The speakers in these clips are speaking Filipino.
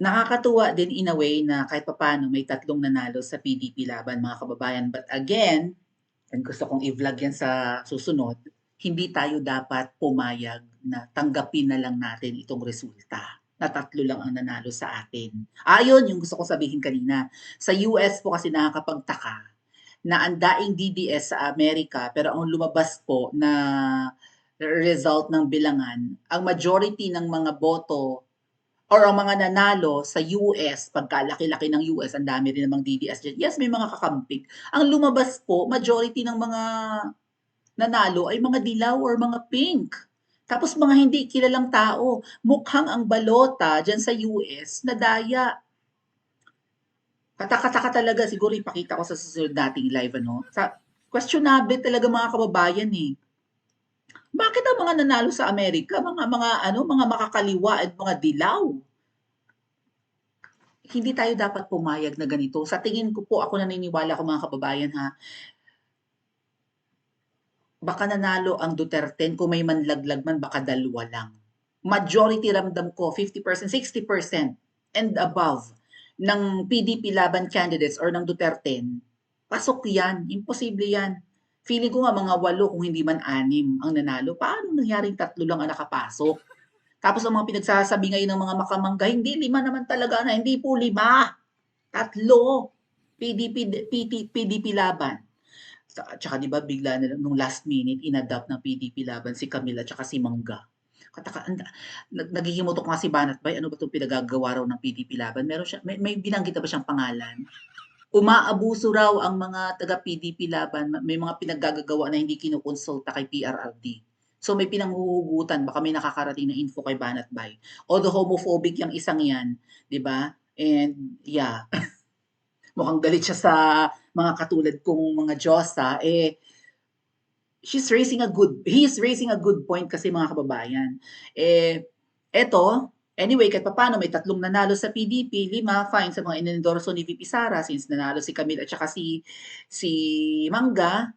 Nakakatuwa din in a way na kahit papaano may tatlong nanalo sa PDP laban mga kababayan. But again, and gusto kong i-vlog yan sa susunod, hindi tayo dapat pumayag na tanggapin na lang natin itong resulta na tatlo lang ang nanalo sa atin. Ayon yung gusto ko sabihin kanina. Sa US po kasi nakakapagtaka na ang daing DDS sa Amerika pero ang lumabas po na result ng bilangan, ang majority ng mga boto or ang mga nanalo sa US, pagkalaki-laki ng US, ang dami rin namang DDS diyan. Yes, may mga kakamping. Ang lumabas po, majority ng mga nanalo ay mga dilaw or mga pink. Tapos mga hindi kilalang tao. Mukhang ang balota diyan sa US na daya. Kataka-taka talaga, siguro ipakita ko sa susunod nating live, ano? Questionable talaga mga kababayan eh. Bakit ang mga nanalo sa Amerika, mga makakaliwa at mga dilaw? Hindi tayo dapat pumayag na ganito. Sa tingin ko po, ako naniniwala ko mga kababayan ha, baka nanalo ang Duterte kung may manlaglag man, baka dalawa lang. Majority ramdam ko, 50%, 60% and above ng PDP laban candidates or ng Duterte, pasok yan. Imposible yan. Feeling ko nga mga 8 kung hindi man 6 ang nanalo. Paano nangyaring 3 lang ang nakapasok? Tapos ang mga pinagsasabi ngayon ng mga makamangga, hindi 5 naman talaga na, hindi po 5. 3. PDP laban. Tsaka 'di ba bigla na lang nung last minute inadapt ng PDP laban si Camila tsaka si Mangga. Naghihimutok nga si Banat Bay, ano ba 'tong pinagagawa raw ng PDP laban? Meron siya, may binanggit na ba siyang pangalan? Umaabuso raw ang mga taga PDP laban, may mga pinaggagawa na hindi kinukonsulta kay PRRD. So may pinanghuhugutan, baka may nakakarating na info kay Banat Bay. Although homophobic yung isang yan, 'di ba? And yeah, mukhang galit siya sa mga katulad kong mga Diyosa, he's raising a good point kasi mga kababayan. Eto, anyway, kahit papaano may 3 nanalo sa PDP, 5 fine sa mga inendorso ni VP Sara since nanalo si Camille at saka si Mangga.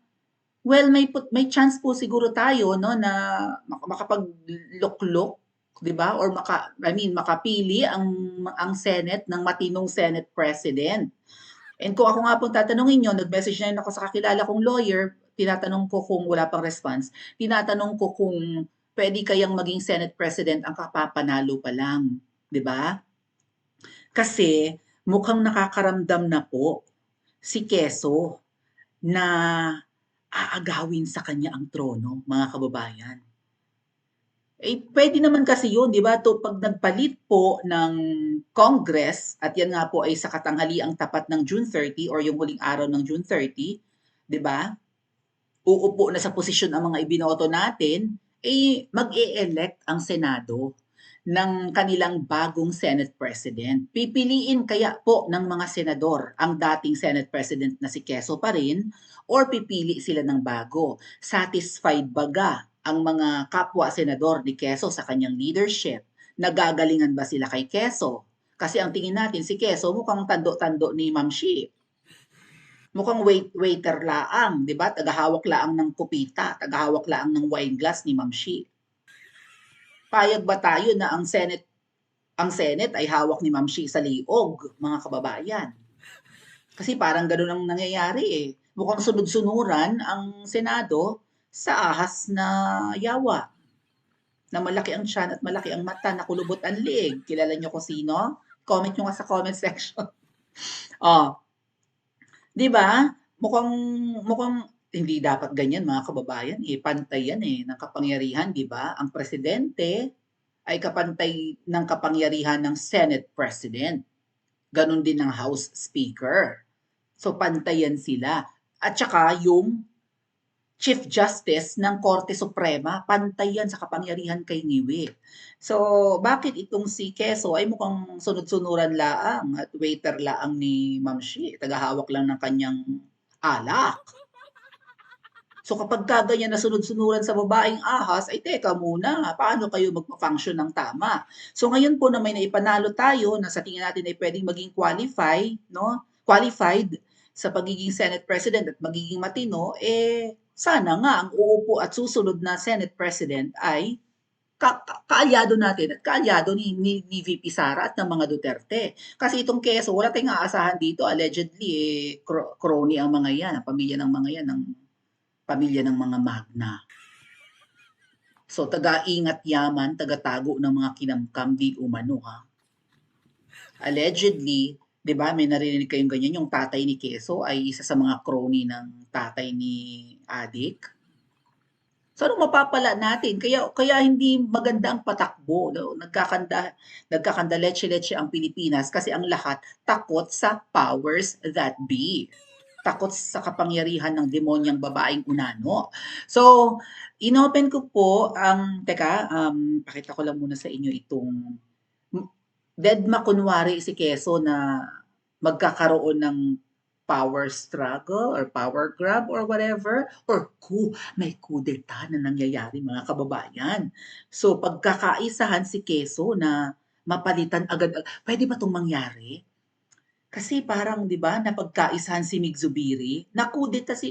Well, may chance po siguro tayo no na makapagluklok, 'di ba? Or makapili ang Senate ng matinong Senate President. And kung ako nga pong tatanungin niyo, nag-message na rin ako sa kakilala kong lawyer, tinatanong ko kung wala pang response, tinatanong ko kung puwede kayang maging Senate President ang kapapanalo pa lang, 'di ba? Kasi mukhang nakakaramdam na po si Quezon na aagawin sa kanya ang trono, mga kababayan. Puwede naman kasi 'yun, 'di ba, 'pag nagpalit po ng Congress at 'yan nga po ay sa katanghaliang tapat ng June 30 or yung huling araw ng June 30, 'di ba? Uupo na sa posisyon ang mga ibinoto natin, mag-e-elect ang Senado ng kanilang bagong Senate President. Pipiliin kaya po ng mga senador ang dating Senate President na si Quezon pa rin or pipili sila ng bago? Satisfied baga ang mga kapwa senador ni Quezon sa kanyang leadership? Nagagalingan ba sila kay Quezon? Kasi ang tingin natin si Quezon mukhang tando-tando ni Ma'am Shi. Mukhang waiter laang, 'di ba? Tagahawak laang ng kupita, tagahawak laang ng wine glass ni Ma'am Shi. Payag ba tayo na ang Senate ay hawak ni Ma'am Shi sa liog, mga kababayan? Kasi parang gano'n ang nangyayari eh. Mukhang sunod-sunuran ang Senado sa ahas na yawa. Na malaki ang tiyan at malaki ang mata, nakulubot ang liig. Kilala niyo kung sino? Comment niyo nga sa comment section. Oh, 'di ba? Mukhang mukhang hindi dapat ganyan mga kababayan, pantay yan, ng kapangyarihan, 'di ba? Ang presidente ay kapantay ng kapangyarihan ng Senate President. Ganon din ng House Speaker. So pantayan sila. At saka yung Chief Justice ng Korte Suprema, pantay yan sa kapangyarihan kay Niwi. So, bakit itong si Queso ay mukhang sunod-sunuran laang at waiter laang ni Ma'am Shi, tagahawak lang ng kanyang alak. So kapag ganyan na sunod-sunuran sa babaeng ahas, ay teka muna, paano kayo magpa-function ng tama? So ngayon po na may naipanalo tayo na sa tingin natin ay pwedeng maging qualified sa pagiging Senate President at magiging matino, sana nga ang uupo at susunod na Senate President ay kaalyado natin at kaalyado ni VP Sara at ng mga Duterte. Kasi itong Quezon, wala tayong aasahan dito. Allegedly, crony ang mga yan, ang pamilya ng mga yan, ang pamilya ng mga Magna. So, taga-ingat yaman, taga-tago ng mga kinamkam, di umano ha. Allegedly, 'di ba, may narinig kayong ganyan, yung tatay ni Quezon ay isa sa mga crony ng tatay ni Adik. So, anong mapapala natin? Kaya hindi maganda ang patakbo, no? Nagkakanda letse-letse ang Pilipinas kasi ang lahat takot sa powers that be. Takot sa kapangyarihan ng demonyang babaeng unano. So, inopen ko po pakita ko lang muna sa inyo itong deadma kunwari si Quezon na magkakaroon ng power struggle or power grab or whatever, or may coup d'etat na nangyayari mga kababayan. So pagkakaisahan si Quezon na mapalitan agad, pwede ba itong mangyari? Kasi parang 'di ba napagkaisahan si Mig Zubiri, na coup d'etat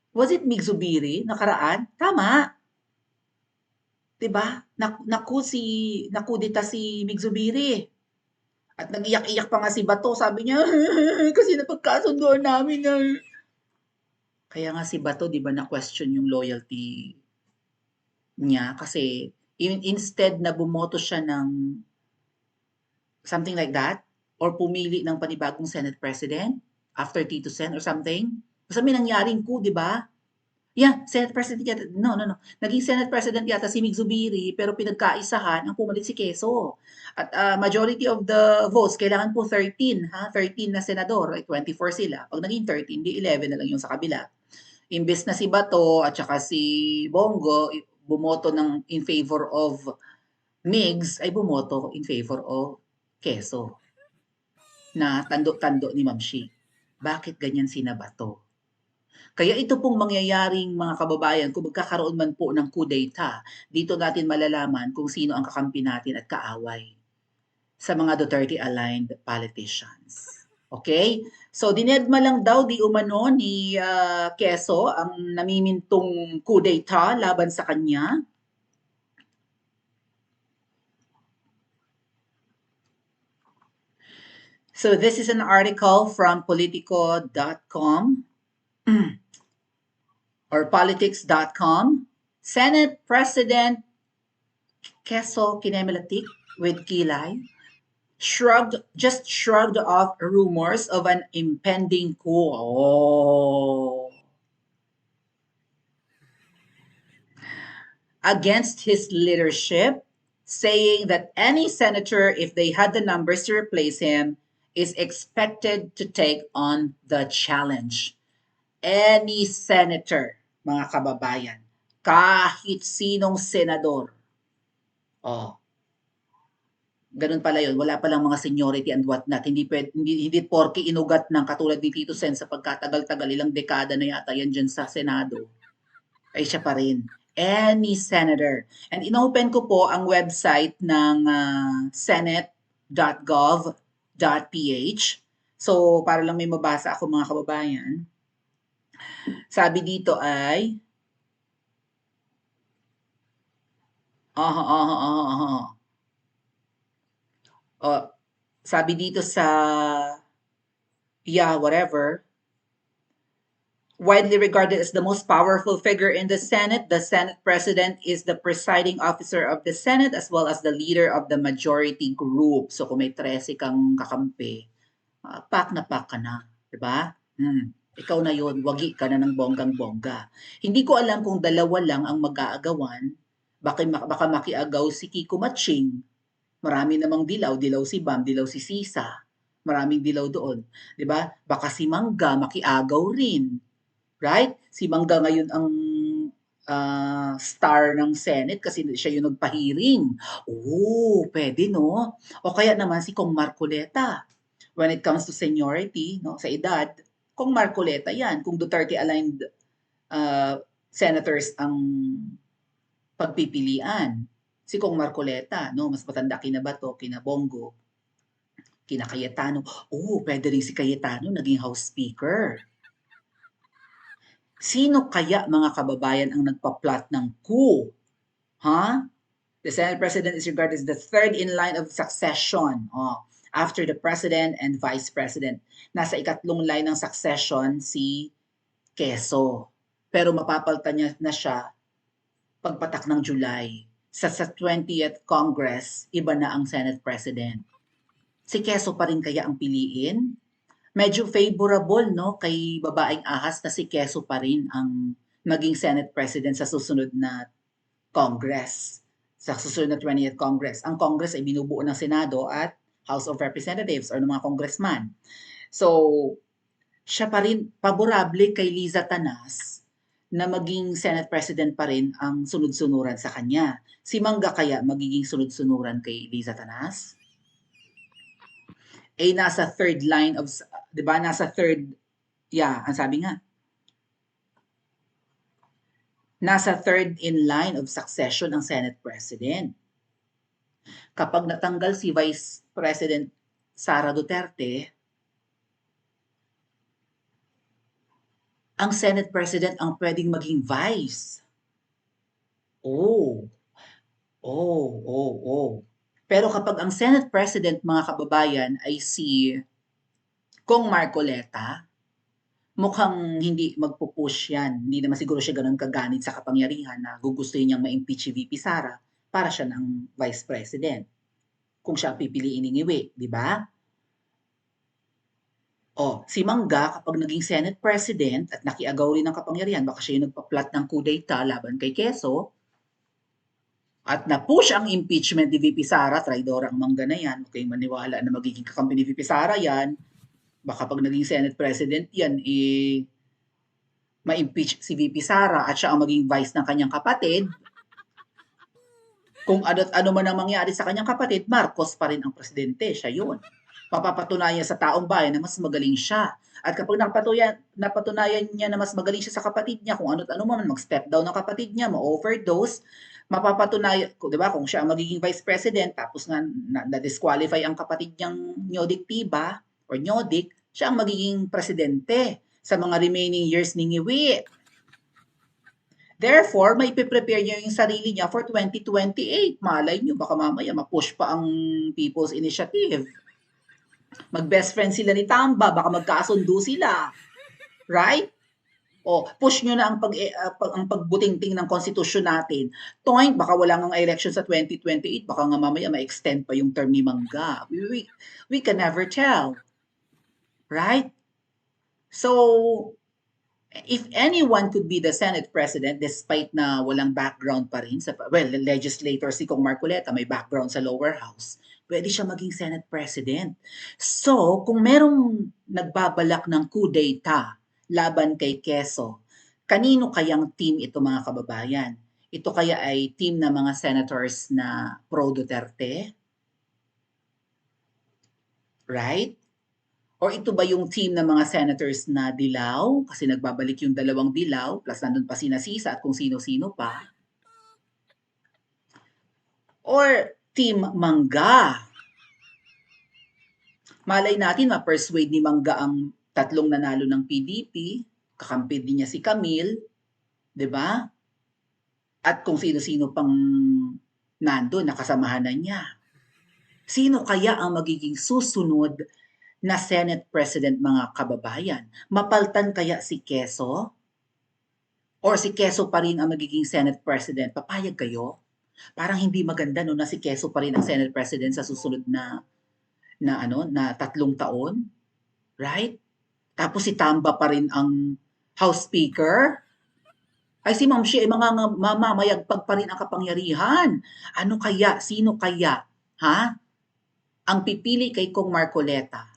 was it Mig Zubiri nakaraan? Tama. 'Di ba? Nakudeta si Mig Zubiri. At nag-iyak-iyak pa nga si Bato, sabi niya, kasi napagkasunduan namin na. Kaya nga si Bato, 'di ba, na-question yung loyalty niya kasi instead na bumoto siya ng something like that or pumili ng panibagong Senate President after Tito Sen or something. Basta may nangyaring coup, 'di ba? Yeah, Senate President yata. No, no, no. Naging Senate President yata si Mig Zubiri, pero pinagkaisahan ang pumalit si Quezon. At majority of the votes, kailangan po 13, ha? 13 na senador, ay 24 sila. Pag naging 13, di 11 na lang yung sa kabila. Imbes na si Bato at saka si Bongo, bumoto in favor of Migs, ay bumoto in favor of Quezon na tando-tando ni Ma'am Shi. Bakit ganyan sina Bato? Kaya ito pong mangyayaring mga kababayan, kung magkakaroon man po ng coup d'etat, dito natin malalaman kung sino ang kakampi natin at kaaway sa mga Duterte-aligned politicians. Okay? So, dinedma lang daw di umano ni Quezon ang namimintong coup d'etat laban sa kanya. So, this is an article from Politico.com or politics.com. Senate President Quezon Kinemelatik with Kilay shrugged off rumors of an impending coup. Against his leadership, saying that any senator, if they had the numbers to replace him, is expected to take on the challenge. Any senator, mga kababayan, kahit sinong senador. Ganun pala yun. Wala palang mga seniority and whatnot. Hindi porke inugat ng katulad ni Tito Sen sa pagkatagal-tagal, ilang dekada na yata yan dyan sa Senado. Ay siya pa rin. Any senator. And inopen ko po ang website ng senate.gov.ph. So, para lang may mabasa ako mga kababayan. Sabi dito ay sabi dito sa whatever, widely regarded as the most powerful figure in the Senate President is the presiding officer of the Senate as well as the leader of the majority group. So kung may 13 kang kakampi, pak ka na, 'di ba? Ikaw na 'yon, wagi ka na ng bonggang-bongga. Hindi ko alam kung dalawa lang ang mag-aagawan, baka makiagaw si Kiko Matching. Marami namang dilaw si Bam, dilaw si Sisa. Maraming dilaw doon, 'di ba? Baka si Mangga makiagaw rin. Right? Si Mangga ngayon ang star ng Senate kasi siya yung nagpahiring. Pwede no? O kaya naman si Kong Marcoleta. When it comes to seniority, no, sa edad, Kong Marcoleta yan. Kung Duterte-aligned senators ang pagpipilian. Si Kong Marcoleta, no, mas matanda kina Bato, kina Bongo, kina Cayetano. Pwede rin si Cayetano naging House Speaker. Sino kaya mga kababayan ang nagpa-plot ng coup? Ha? The Senate President is regarded as the third in line of succession. After the President and Vice President. Nasa ikatlong line ng succession si Quezon. Pero mapapalitan niya na siya pagpatak ng July. Sa 20th Congress, iba na ang Senate President. Si Quezon pa rin kaya ang piliin? Medyo favorable, no, kay babaeng ahas na si Quezon pa rin ang maging Senate President sa susunod na Congress. Sa susunod na 20th Congress. Ang Congress ay binubuo ng Senado at House of Representatives or ng mga congressman. So, siya pa rin paborable kay Liza Tanas na maging Senate President pa rin ang sunod-sunuran sa kanya. Si Mangga kaya magiging sunod-sunuran kay Liza Tanas? Eh, nasa third line of, di ba, nasa third, ang sabi nga, nasa third in line of succession ang Senate President. Kapag natanggal si Vice President Sara Duterte, ang Senate President ang pwedeng maging Vice. Pero kapag ang Senate President, mga kababayan, ay si Kong Marcoleta, mukhang hindi magpupush yan. Hindi naman siguro siya ganun kaganit sa kapangyarihan na gugustuhin niyang ma-impeach si VP Sara para siya ng Vice President. Kung siya pipiliin ni Ngiwi, di ba? Si Mangga, kapag naging Senate President at nakiagaw rin ng kapangyarihan, baka siya yung nagpa-plot ng coup d'etat laban kay Quezon, at na-push ang impeachment ni VP Sara, traidora ang Mangga na yan, okay, maniwala na magiging kakampi ni VP Sara yan, baka pag naging Senate President yan, ma-impeach si VP Sara at siya ang maging vice ng kanyang kapatid. Kung ano man ang mangyari sa kanyang kapatid, Marcos pa rin ang presidente, siya yun. Papapatunayan sa taong bayan na mas magaling siya. At kapag napatunayan niya na mas magaling siya sa kapatid niya, kung ano man, mag-step down ng kapatid niya, ma-overdose, mapapatunayan, di ba, kung siya ang magiging vice president, tapos nga na-disqualify ang kapatid niyang Nyodik Tiba, or Nyodik, siya ang magiging presidente sa mga remaining years ni Ngiwi. Therefore, may prepare niya yung sarili niya for 2028. Malay niyo, baka mamaya ma-push pa ang People's Initiative. Mag-best friend sila ni Tamba, baka magkasundo sila. Right? Push nyo na ang pagbutingting ng konstitusyon natin. Toink, baka wala ngang election sa 2028, baka nga mamaya ma-extend pa yung term ni Mangga. We can never tell. Right? So, if anyone could be the Senate President, despite na walang background pa rin, legislator si Kong Marcoleta, may background sa lower house, pwede siya maging Senate President. So, kung merong nagbabalak ng coup d'etat laban kay Quezon, kanino kayang team ito, mga kababayan? Ito kaya ay team ng mga senators na pro-Duterte? Right? Or ito ba yung team ng mga senators na dilaw? Kasi nagbabalik yung dalawang dilaw, plus nandun pa si Sisa at kung sino-sino pa. Or team Mangga? Malay natin, ma-persuade ni Mangga ang tatlong nanalo ng PDP, kakampi din niya si Camille, di ba? At kung sino-sino pang nandun, nakasamahan na niya. Sino kaya ang magiging susunod na Senate President, mga kababayan? Mapaltan kaya si Quezon? Or si Quezon pa rin ang magiging Senate President? Papayag kayo? Parang hindi maganda no na si Quezon pa rin ang Senate President sa susunod na 3 taon, right? Tapos si Tamba pa rin ang House Speaker. Ay si Ma'am Shea ay mamamayagpag pa rin ang kapangyarihan. Ano kaya? Sino kaya? Ang pipili kay Kong Marcoleta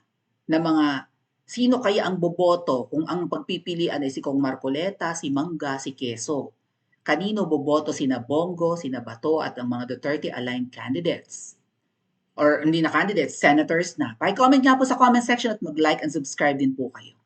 na mga sino kaya ang boboto kung ang pagpipilian ay si Kong Marcoleta, si Mangga, si Quezon? Kanino boboto sina Bongo, sina Bato at ang mga Duterte-aligned candidates? Or hindi na candidates, senators na. Pa-comment nga po sa comment section at mag-like and subscribe din po kayo.